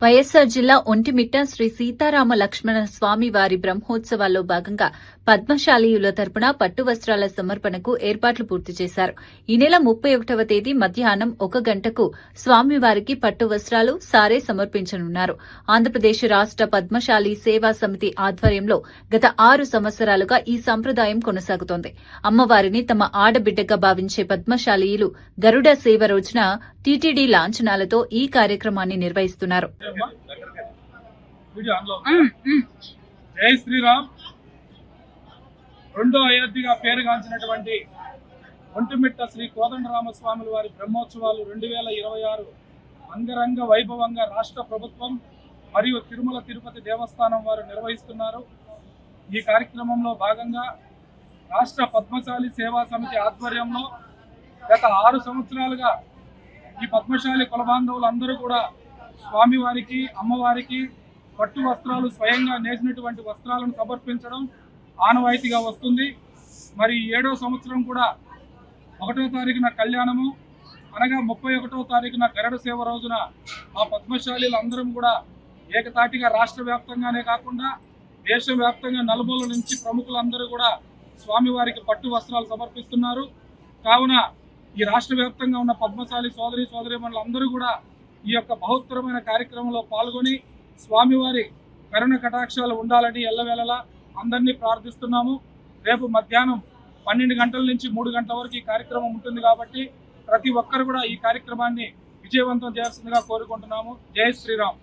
వైఎస్సార్ జిల్లా ఒంటిమిట్ట శ్రీ సీతారామ లక్ష్మణ స్వామి వారి బ్రహ్మోత్సవాల్లో భాగంగా పద్మశాలీయుల తరపున పట్టు వస్త్రాల సమర్పణకు ఏర్పాట్లు పూర్తి చేశారు. ఈ నెల 31వ తేదీ మధ్యాహ్నం 1 గంటకు స్వామివారికి పట్టు వస్త్రాలు సారే సమర్పించనున్నారు. ఆంధ్రప్రదేశ్ రాష్ట పద్మశాలి సేవా సమితి ఆధ్వర్యంలో గత 6 సంవత్సరాలుగా ఈ సంప్రదాయం కొనసాగుతోంది. అమ్మవారిని తమ ఆడబిడ్డగా భావించే పద్మశాలీయులు గరుడ సేవ రోజున టీటీడీ లాంఛనాలతో ఈ కార్యక్రమాన్ని నిర్వహిస్తున్నారు. జై శ్రీరామ్. రెండో అయోధ్యగా పేరుగాంచినటువంటి ఒంటిమిట్ట శ్రీ కోదండరామస్వాముల వారి బ్రహ్మోత్సవాలు 2026 అంగరంగ వైభవంగా రాష్ట్ర ప్రభుత్వం మరియు తిరుమల తిరుపతి దేవస్థానం వారు నిర్వహిస్తున్నారు. ఈ కార్యక్రమంలో భాగంగా రాష్ట్ర పద్మశాలి సేవా సమితి ఆధ్వర్యంలో గత 6 సంవత్సరాలుగా ఈ పద్మశాలి కులబాంధవులందరూ కూడా స్వామివారికి అమ్మవారికి పట్టు వస్త్రాలు స్వయంగా నేసినటువంటి వస్త్రాలను సమర్పించడం ఆనవాయితీగా వస్తుంది. మరి 7వ సంవత్సరం కూడా 1వ తారీఖున కళ్యాణము అనగా 31వ తారీఖున గరుడ సేవ రోజున ఆ పద్మశాలీలు అందరం కూడా ఏకతాటిగా రాష్ట్ర వ్యాప్తంగానే కాకుండా దేశవ్యాప్తంగా నలుమూల నుంచి ప్రముఖులందరూ కూడా స్వామివారికి పట్టు వస్త్రాలు సమర్పిస్తున్నారు. కావున ఈ రాష్ట్ర వ్యాప్తంగా ఉన్న పద్మశాలి సోదరీమణులందరూ కూడా ఈ యొక్క బహుత్తరమైన కార్యక్రమంలో పాల్గొని స్వామివారి కరుణ కటాక్షాలు ఉండాలని ఎల్లవేళలా అందరినీ ప్రార్థిస్తున్నాము. రేపు మధ్యాహ్నం 12 గంటల నుంచి 3 గంటల వరకు ఈ కార్యక్రమం ఉంటుంది కాబట్టి ప్రతి ఒక్కరు కూడా ఈ కార్యక్రమాన్ని విజయవంతం చేయాల్సిందిగా కోరుకుంటున్నాము. జై శ్రీరామ్.